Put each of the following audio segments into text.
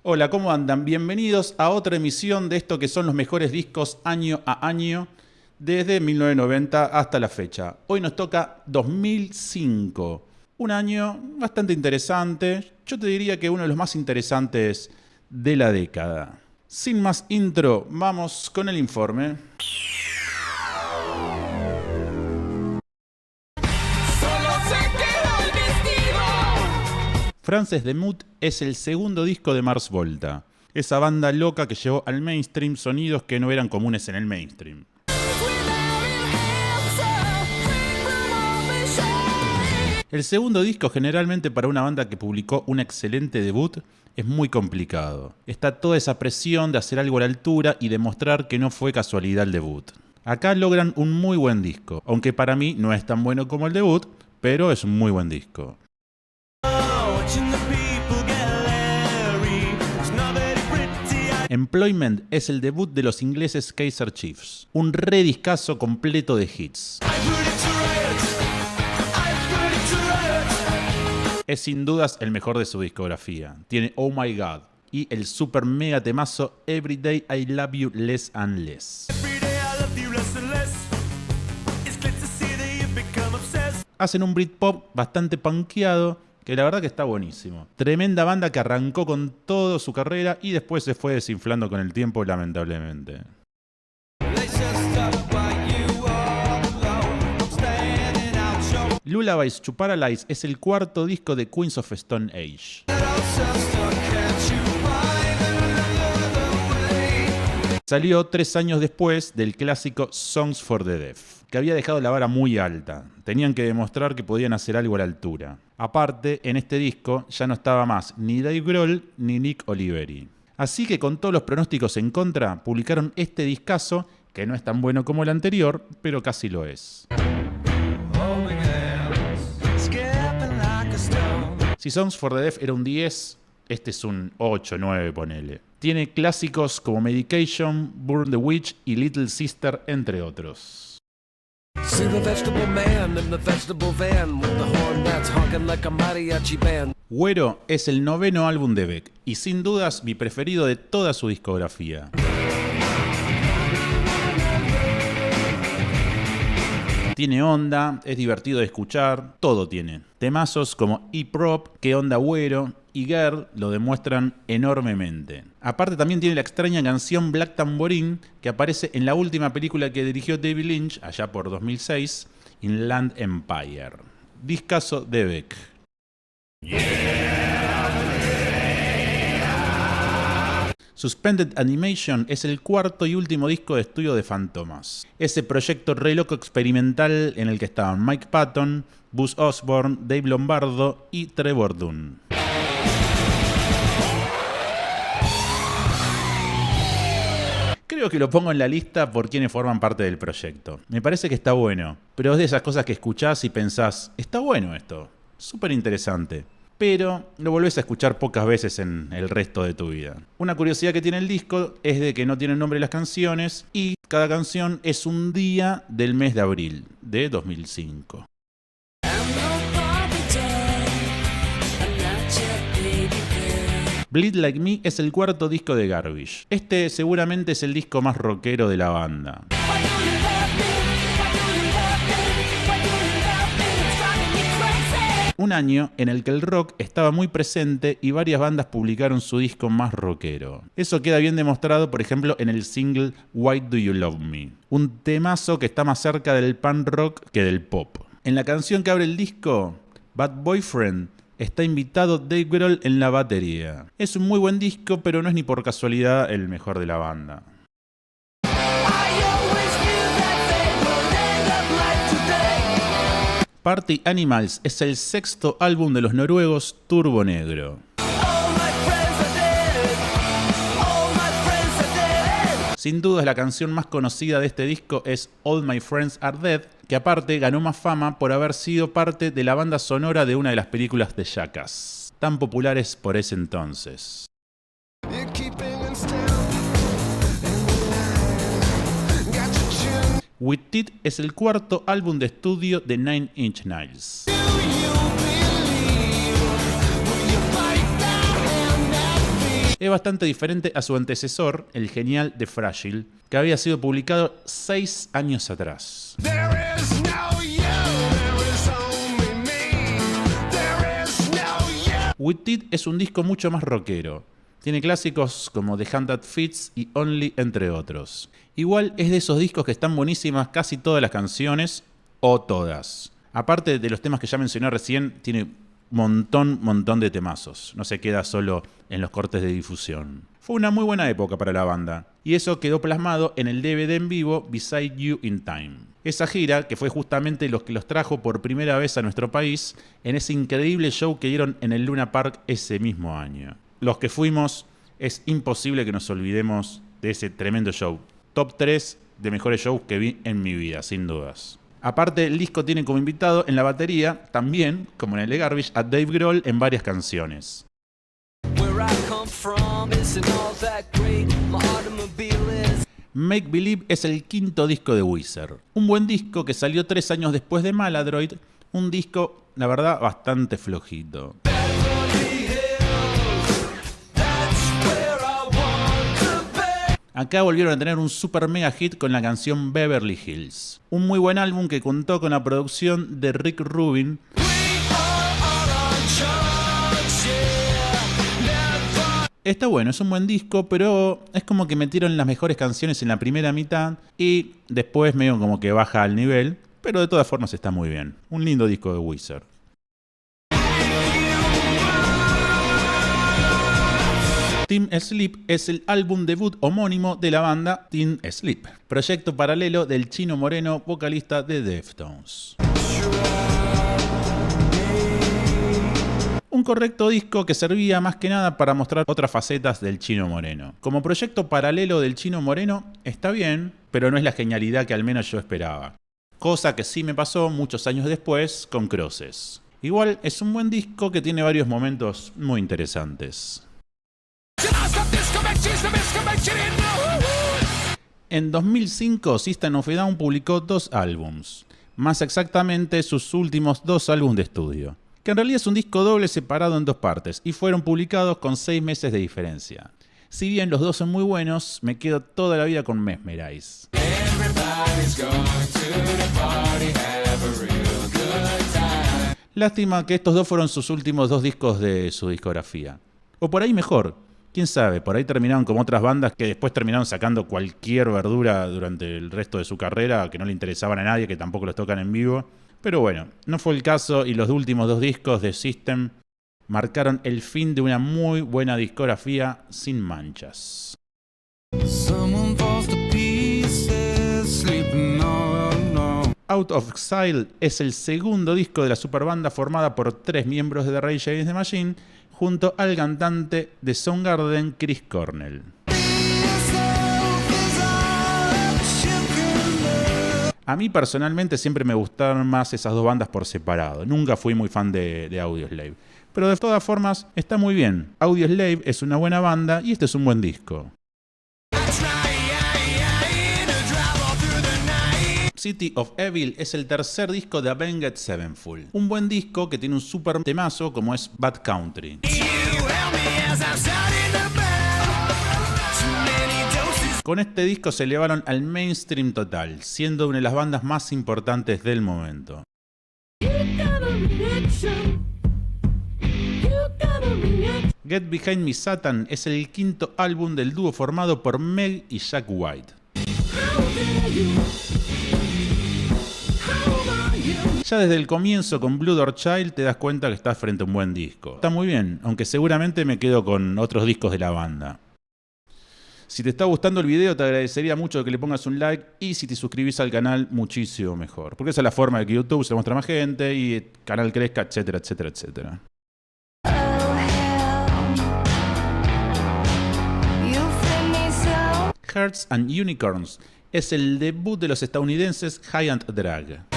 Hola, ¿cómo andan? Bienvenidos a otra emisión de esto que son los mejores discos año a año desde 1990 hasta la fecha. Hoy nos toca 2005, un año bastante interesante, yo te diría que uno de los más interesantes de la década. Sin más intro, vamos con el informe. Frances the Mood es el segundo disco de Mars Volta, esa banda loca que llevó al mainstream sonidos que no eran comunes en el mainstream. El segundo disco, generalmente para una banda que publicó un excelente debut, es muy complicado. Está toda esa presión de hacer algo a la altura y demostrar que no fue casualidad el debut. Acá logran un muy buen disco, aunque para mí no es tan bueno como el debut, pero es un muy buen disco. Employment es el debut de los ingleses Kaiser Chiefs, un rediscazo completo de hits. Es sin dudas el mejor de su discografía. Tiene Oh My God y el super mega temazo Every Day I Love You Less and Less. Hacen un Britpop bastante punkeado, que la verdad que está buenísimo. Tremenda banda que arrancó con toda su carrera y después se fue desinflando con el tiempo, lamentablemente. Lullabies to Paralyze es el cuarto disco de Queens of Stone Age. Salió 3 años después del clásico Songs for the Deaf, que había dejado la vara muy alta. Tenían que demostrar que podían hacer algo a la altura. Aparte, en este disco ya no estaba más ni Dave Grohl ni Nick Oliveri. Así que con todos los pronósticos en contra, publicaron este discazo, que no es tan bueno como el anterior, pero casi lo es. Si Songs for the Deaf era un 10, este es un 8, 9, ponele. Tiene clásicos como Medication, Burn the Witch y Little Sister, entre otros. Güero es el 9º álbum de Beck y sin dudas mi preferido de toda su discografía. Tiene onda, es divertido de escuchar, todo tiene. Temazos como E-Prop, Qué onda Güero y Girl lo demuestran enormemente. Aparte también tiene la extraña canción Black Tambourine que aparece en la última película que dirigió David Lynch, allá por 2006, Inland Empire. Discazo de Beck. Suspended Animation es el cuarto y último disco de estudio de Fantomas. Ese proyecto re loco experimental en el que estaban Mike Patton, Buzz Osborne, Dave Lombardo y Trevor Dunn. Creo que lo pongo en la lista por quienes forman parte del proyecto. Me parece que está bueno, pero es de esas cosas que escuchás y pensás, está bueno esto, súper interesante. Pero lo volvés a escuchar pocas veces en el resto de tu vida. Una curiosidad que tiene el disco es de que no tienen nombre las canciones y cada canción es un día del mes de abril de 2005. Bleed Like Me es el cuarto disco de Garbage. Este seguramente es el disco más rockero de la banda. Un año en el que el rock estaba muy presente y varias bandas publicaron su disco más rockero. Eso queda bien demostrado, por ejemplo, en el single Why Do You Love Me, un temazo que está más cerca del punk rock que del pop. En la canción que abre el disco, Bad Boyfriend, está invitado Dave Grohl en la batería. Es un muy buen disco, pero no es ni por casualidad el mejor de la banda. Party Animals es el sexto álbum de los noruegos Turbo Negro. Sin duda la canción más conocida de este disco es All My Friends Are Dead, que aparte ganó más fama por haber sido parte de la banda sonora de una de las películas de Jackass, tan populares por ese entonces. With It es el cuarto álbum de estudio de Nine Inch Nails. es bastante diferente a su antecesor, el genial The Fragile, que había sido publicado 6 años atrás. With It es un disco mucho más rockero. Tiene clásicos como The Hand That Fits y Only, entre otros. Igual es de esos discos que están buenísimas casi todas las canciones, o todas. Aparte de los temas que ya mencioné recién, tiene montón de temazos. No se queda solo en los cortes de difusión. Fue una muy buena época para la banda, y eso quedó plasmado en el DVD en vivo Beside You in Time. Esa gira, que fue justamente lo que los trajo por primera vez a nuestro país, en ese increíble show que dieron en el Luna Park ese mismo año. Los que fuimos, es imposible que nos olvidemos de ese tremendo show. Top 3 de mejores shows que vi en mi vida, sin dudas. Aparte, el disco tiene como invitado en la batería, también, como en el de Garbage, a Dave Grohl en varias canciones. Make Believe es el quinto disco de Weezer. Un buen disco que salió 3 años después de Maladroid, un disco, la verdad, bastante flojito. Acá volvieron a tener un super mega hit con la canción Beverly Hills. Un muy buen álbum que contó con la producción de Rick Rubin. Está bueno, es un buen disco, pero es como que metieron las mejores canciones en la primera mitad y después medio como que baja al nivel, pero de todas formas está muy bien. Un lindo disco de Weezer. Team Sleep es el álbum debut homónimo de la banda Team Sleep, proyecto paralelo del Chino Moreno, vocalista de Deftones. Un correcto disco que servía más que nada para mostrar otras facetas del Chino Moreno. Como proyecto paralelo del Chino Moreno está bien, pero no es la genialidad que al menos yo esperaba. Cosa que sí me pasó muchos años después con Crosses. Igual es un buen disco que tiene varios momentos muy interesantes. En 2005, System of a Down publicó 2 álbums, más exactamente sus últimos 2 álbumes de estudio, que en realidad es un disco doble separado en 2 partes y fueron publicados con 6 meses de diferencia. Si bien los 2 son muy buenos, me quedo toda la vida con Mesmerize. Lástima que estos 2 fueron sus últimos 2 discos de su discografía. O por ahí mejor. Quién sabe, por ahí terminaron como otras bandas que después terminaron sacando cualquier verdura durante el resto de su carrera, que no le interesaban a nadie, que tampoco los tocan en vivo. Pero bueno, no fue el caso y los últimos 2 discos de System marcaron el fin de una muy buena discografía sin manchas. Out of Exile es el segundo disco de la superbanda formada por 3 miembros de The Rage Against the Machine, junto al cantante de Soundgarden, Chris Cornell. A mí personalmente siempre me gustaron más esas 2 bandas por separado. Nunca fui muy fan de Audioslave. Pero de todas formas está muy bien. Audioslave es una buena banda y este es un buen disco. City of Evil es el tercer disco de Avenged Sevenfold. Un buen disco que tiene un super temazo como es Bad Country. Con este disco se elevaron al mainstream total, siendo una de las bandas más importantes del momento. Get Behind Me Satan es el quinto álbum del dúo formado por Meg y Jack White. Ya desde el comienzo con Blood or Child te das cuenta que estás frente a un buen disco. Está muy bien, aunque seguramente me quedo con otros discos de la banda. Si te está gustando el video te agradecería mucho que le pongas un like y si te suscribís al canal muchísimo mejor. Porque esa es la forma de que YouTube se muestre a más gente y el canal crezca, etcétera, etcétera, etcétera. Hearts and Unicorns es el debut de los estadounidenses High and Drag.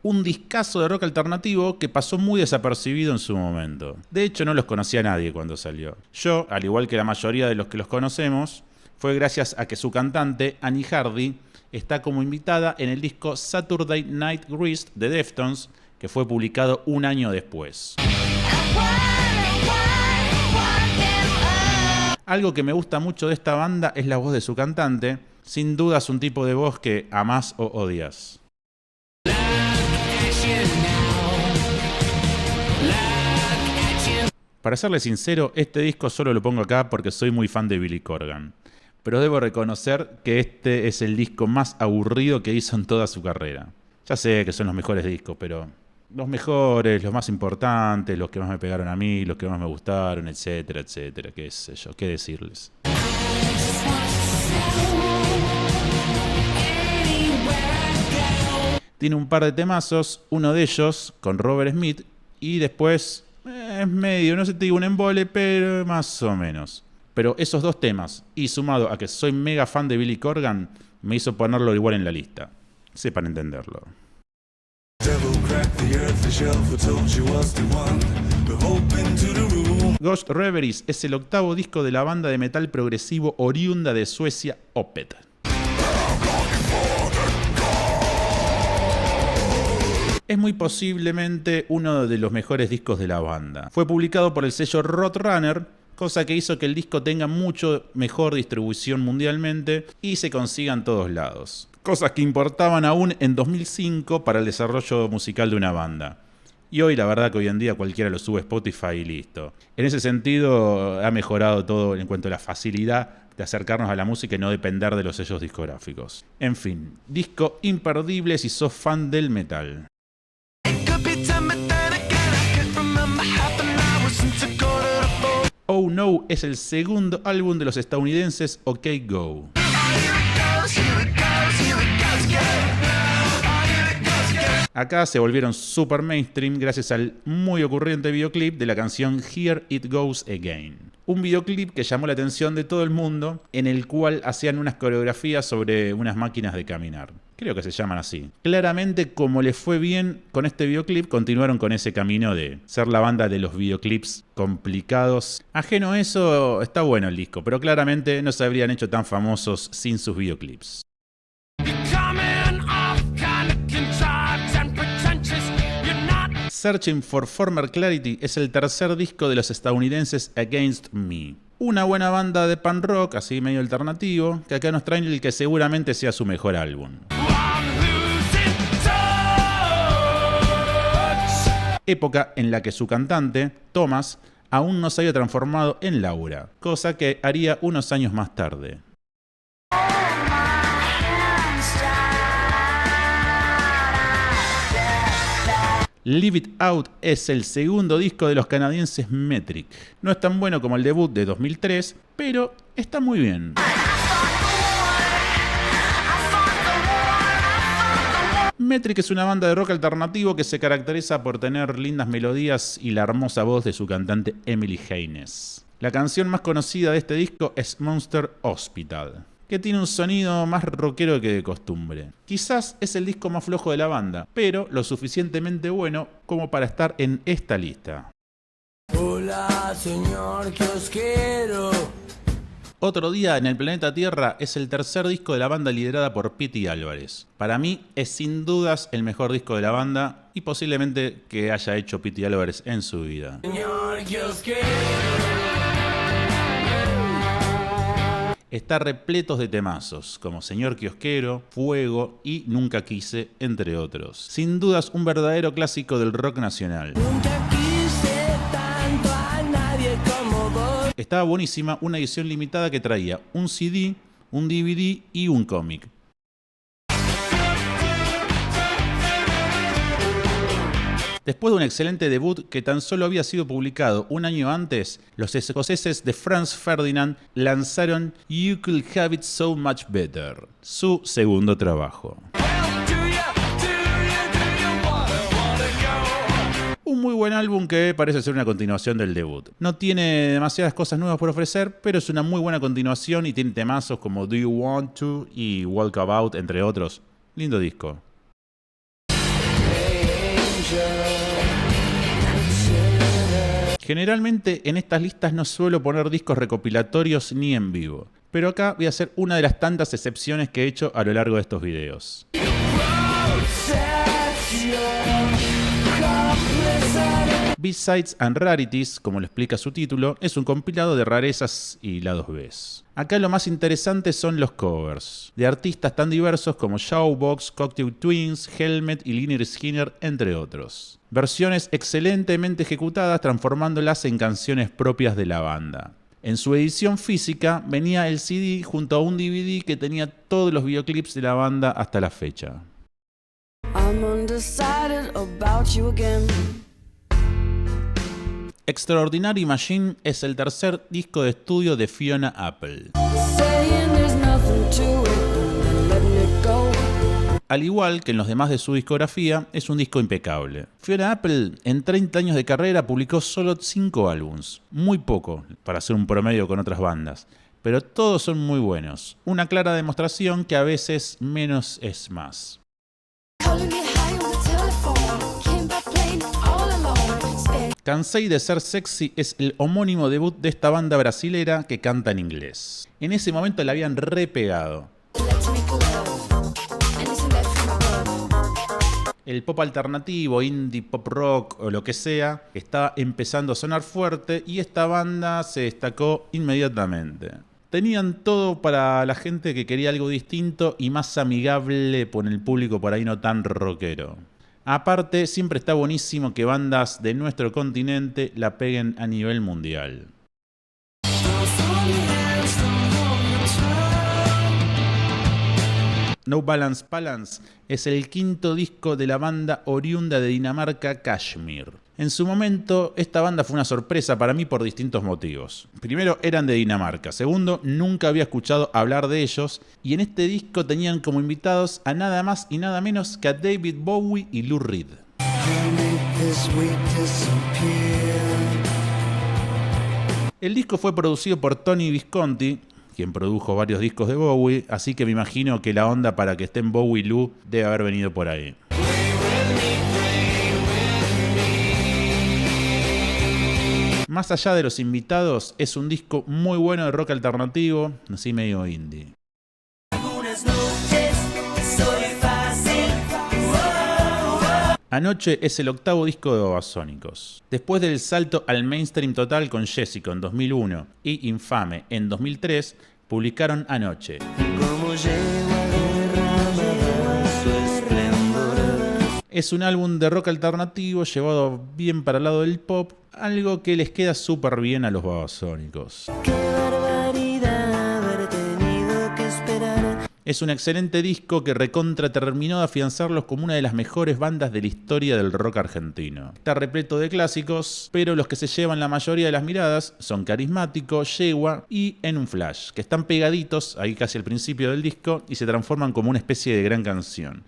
Un discazo de rock alternativo que pasó muy desapercibido en su momento. De hecho, no los conocía nadie cuando salió. Yo, al igual que la mayoría de los que los conocemos, fue gracias a que su cantante, Annie Hardy, está como invitada en el disco Saturday Night Wrist de Deftones, que fue publicado un año después. Algo que me gusta mucho de esta banda es la voz de su cantante. Sin duda es un tipo de voz que amás o odias. Para serle sincero, este disco solo lo pongo acá porque soy muy fan de Billy Corgan. Pero debo reconocer que este es el disco más aburrido que hizo en toda su carrera. Ya sé que son los mejores discos, pero los mejores, los más importantes, los que más me pegaron a mí, los que más me gustaron, etcétera, etcétera, qué sé yo, qué decirles. Tiene un par de temazos, uno de ellos con Robert Smith, y después es medio, no sé, te digo un embole, pero más o menos. Pero esos dos temas, y sumado a que soy mega fan de Billy Corgan, me hizo ponerlo igual en la lista. Sepan entenderlo. Ghost Reveries es el octavo disco de la banda de metal progresivo oriunda de Suecia, Opeth. Es muy posiblemente uno de los mejores discos de la banda. Fue publicado por el sello Roadrunner, cosa que hizo que el disco tenga mucho mejor distribución mundialmente y se consiga en todos lados. Cosas que importaban aún en 2005 para el desarrollo musical de una banda. Y hoy la verdad que hoy en día cualquiera lo sube a Spotify y listo. En ese sentido ha mejorado todo en cuanto a la facilidad de acercarnos a la música y no depender de los sellos discográficos. En fin, disco imperdible si sos fan del metal. Oh No es el segundo álbum de los estadounidenses OK Go. Acá se volvieron super mainstream gracias al muy ocurrente videoclip de la canción Here It Goes Again. Un videoclip que llamó la atención de todo el mundo, en el cual hacían unas coreografías sobre unas máquinas de caminar. Creo que se llaman así. Claramente, como les fue bien con este videoclip, continuaron con ese camino de ser la banda de los videoclips complicados. Ajeno a eso, está bueno el disco, pero claramente no se habrían hecho tan famosos sin sus videoclips. Searching for Former Clarity es el tercer disco de los estadounidenses Against Me. Una buena banda de punk rock, así medio alternativo, que acá nos traen el que seguramente sea su mejor álbum. Época en la que su cantante, Thomas, aún no se había transformado en Laura, cosa que haría unos años más tarde. Leave It Out es el segundo disco de los canadienses Metric. No es tan bueno como el debut de 2003, pero está muy bien. Metric es una banda de rock alternativo que se caracteriza por tener lindas melodías y la hermosa voz de su cantante Emily Haynes. La canción más conocida de este disco es Monster Hospital, que tiene un sonido más rockero que de costumbre. Quizás es el disco más flojo de la banda, pero lo suficientemente bueno como para estar en esta lista. Hola, señor kiosquero. Otro día en el planeta Tierra es el tercer disco de la banda liderada por Pete Álvarez. Para mí es sin dudas el mejor disco de la banda y posiblemente que haya hecho Pete Álvarez en su vida. Señor kiosquero. Está repletos de temazos, como Señor Kiosquero, Fuego y Nunca Quise, entre otros. Sin dudas un verdadero clásico del rock nacional. Nunca quise tanto a nadie como vos. Estaba buenísima una edición limitada que traía un CD, un DVD y un cómic. Después de un excelente debut que tan solo había sido publicado un año antes, los escoceses de Franz Ferdinand lanzaron You Could Have It So Much Better, su segundo trabajo. Un muy buen álbum que parece ser una continuación del debut. No tiene demasiadas cosas nuevas por ofrecer, pero es una muy buena continuación y tiene temazos como Do You Want To y Walkabout, entre otros. Lindo disco. Generalmente en estas listas no suelo poner discos recopilatorios ni en vivo, pero acá voy a hacer una de las tantas excepciones que he hecho a lo largo de estos videos. B-Sides and Rarities, como lo explica su título, es un compilado de rarezas y lados B. Acá lo más interesante son los covers, de artistas tan diversos como Showbox, Cocktail Twins, Helmet y Lynyrd Skynyrd, entre otros. Versiones excelentemente ejecutadas, transformándolas en canciones propias de la banda. En su edición física venía el CD junto a un DVD que tenía todos los videoclips de la banda hasta la fecha. Extraordinary Machine es el tercer disco de estudio de Fiona Apple. Al igual que en los demás de su discografía, es un disco impecable. Fiona Apple, en 30 años de carrera, publicó solo 5 álbumes. Muy poco para hacer un promedio con otras bandas. Pero todos son muy buenos. Una clara demostración que a veces menos es más. Cansei de ser sexy es el homónimo debut de esta banda brasilera que canta en inglés. En ese momento la habían repegado. El pop alternativo, indie, pop rock o lo que sea, estaba empezando a sonar fuerte y esta banda se destacó inmediatamente. Tenían todo para la gente que quería algo distinto y más amigable con el público por ahí no tan rockero. Aparte, siempre está buenísimo que bandas de nuestro continente la peguen a nivel mundial. No Balance Balance es el quinto disco de la banda oriunda de Dinamarca, Kashmir. En su momento, esta banda fue una sorpresa para mí por distintos motivos. Primero, eran de Dinamarca. Segundo, nunca había escuchado hablar de ellos. Y en este disco tenían como invitados a nada más y nada menos que a David Bowie y Lou Reed. El disco fue producido por Tony Visconti, quien produjo varios discos de Bowie, así que me imagino que la onda para que estén Bowie y Lou debe haber venido por ahí. Más allá de los invitados, es un disco muy bueno de rock alternativo, así medio indie. Anoche es el octavo disco de Babasónicos. Después del salto al mainstream total con Jessica en 2001 y Infame en 2003, publicaron Anoche. Es un álbum de rock alternativo llevado bien para el lado del pop, algo que les queda súper bien a los Babasónicos. Es un excelente disco que recontra terminó de afianzarlos como una de las mejores bandas de la historia del rock argentino. Está repleto de clásicos, pero los que se llevan la mayoría de las miradas son Carismático, Yegua y En un Flash, que están pegaditos ahí casi al principio del disco y se transforman como una especie de gran canción.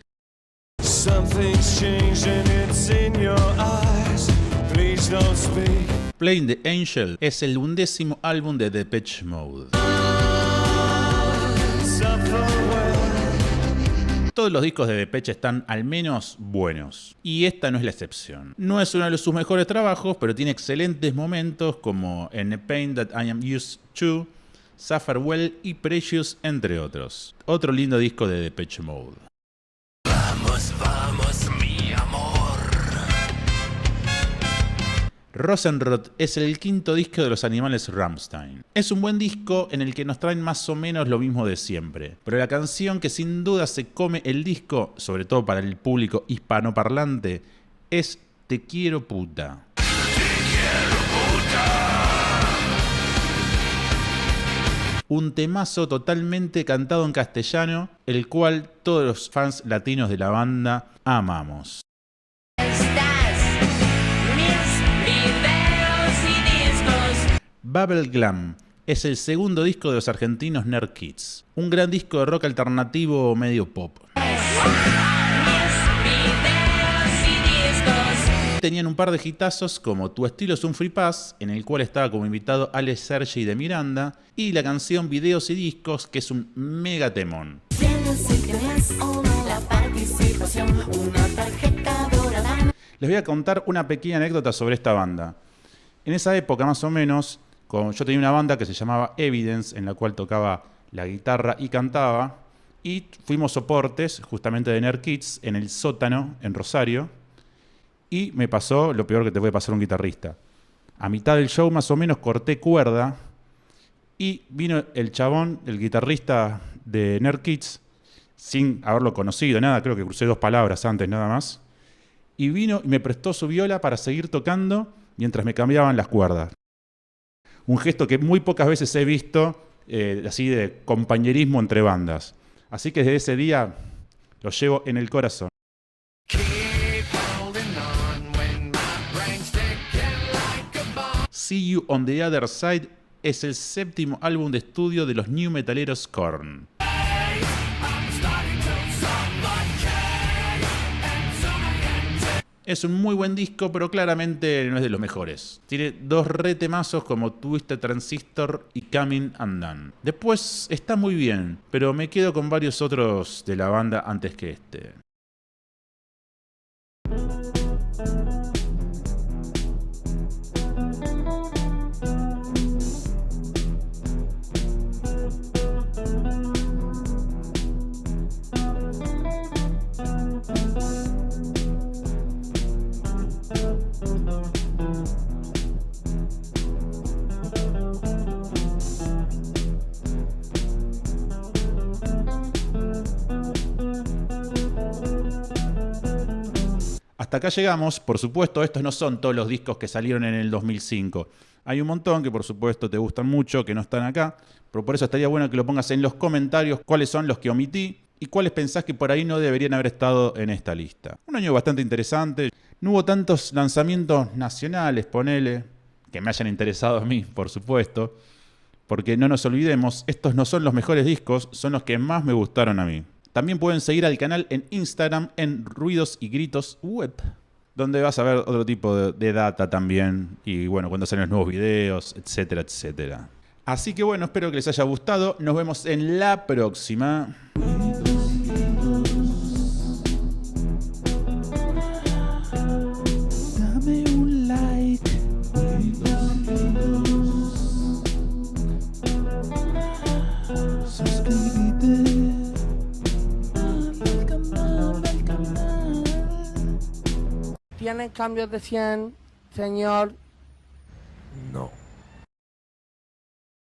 Playing the Angel es el 11º álbum de Depeche Mode. Todos los discos de Depeche están al menos buenos, y esta no es la excepción. No es uno de sus mejores trabajos, pero tiene excelentes momentos como en A Pain That I Am Used To, Suffer Well y Precious, entre otros. Otro lindo disco de Depeche Mode. Vamos, vamos, mi amor. Rosenrod es el quinto disco de los Animales Rammstein. Es un buen disco en el que nos traen más o menos lo mismo de siempre, pero la canción que sin duda se come el disco, sobre todo para el público hispanoparlante, es Te quiero puta. Te quiero puta. Un temazo totalmente cantado en castellano, el cual todos los fans latinos de la banda amamos. Bubbleglam es el segundo disco de los argentinos Nerd Kids, un gran disco de rock alternativo medio pop. Tenían un par de hitazos como Tu estilo es un free pass, en el cual estaba como invitado Alex Sergi de Miranda, y la canción Videos y Discos, que es un mega temón. Les voy a contar una pequeña anécdota sobre esta banda. En esa época más o menos, yo tenía una banda que se llamaba Evidence, en la cual tocaba la guitarra y cantaba, y fuimos soportes justamente de Nerd Kids en el sótano en Rosario, Y me pasó lo peor que te puede pasar a un guitarrista. A mitad del show más o menos corté cuerda y vino el chabón, el guitarrista de Nerd Kids, sin haberlo conocido, nada, creo que crucé 2 palabras antes nada más, y vino y me prestó su viola para seguir tocando mientras me cambiaban las cuerdas. Un gesto que muy pocas veces he visto, así de compañerismo entre bandas. Así que desde ese día lo llevo en el corazón. See You on the Other Side es el 7º álbum de estudio de los new metaleros Korn. Es un muy buen disco, pero claramente no es de los mejores. Tiene 2 retemazos como Twisted Transistor y Coming Undone. Después está muy bien, pero me quedo con varios otros de la banda antes que este. Hasta acá llegamos. Por supuesto, estos no son todos los discos que salieron en el 2005. Hay un montón que por supuesto te gustan mucho, que no están acá, pero por eso estaría bueno que lo pongas en los comentarios cuáles son los que omití y cuáles pensás que por ahí no deberían haber estado en esta lista. Un año bastante interesante. No hubo tantos lanzamientos nacionales, ponele, que me hayan interesado a mí, por supuesto, porque no nos olvidemos, estos no son los mejores discos, son los que más me gustaron a mí. También pueden seguir al canal en Instagram en Ruidos y Gritos Web, donde vas a ver otro tipo de data también, y bueno, cuando salen los nuevos videos, etcétera, etcétera. Así que bueno, espero que les haya gustado. Nos vemos en la próxima. Dame un like. Suscríbete. ¿Tienen cambios de 100, señor? No.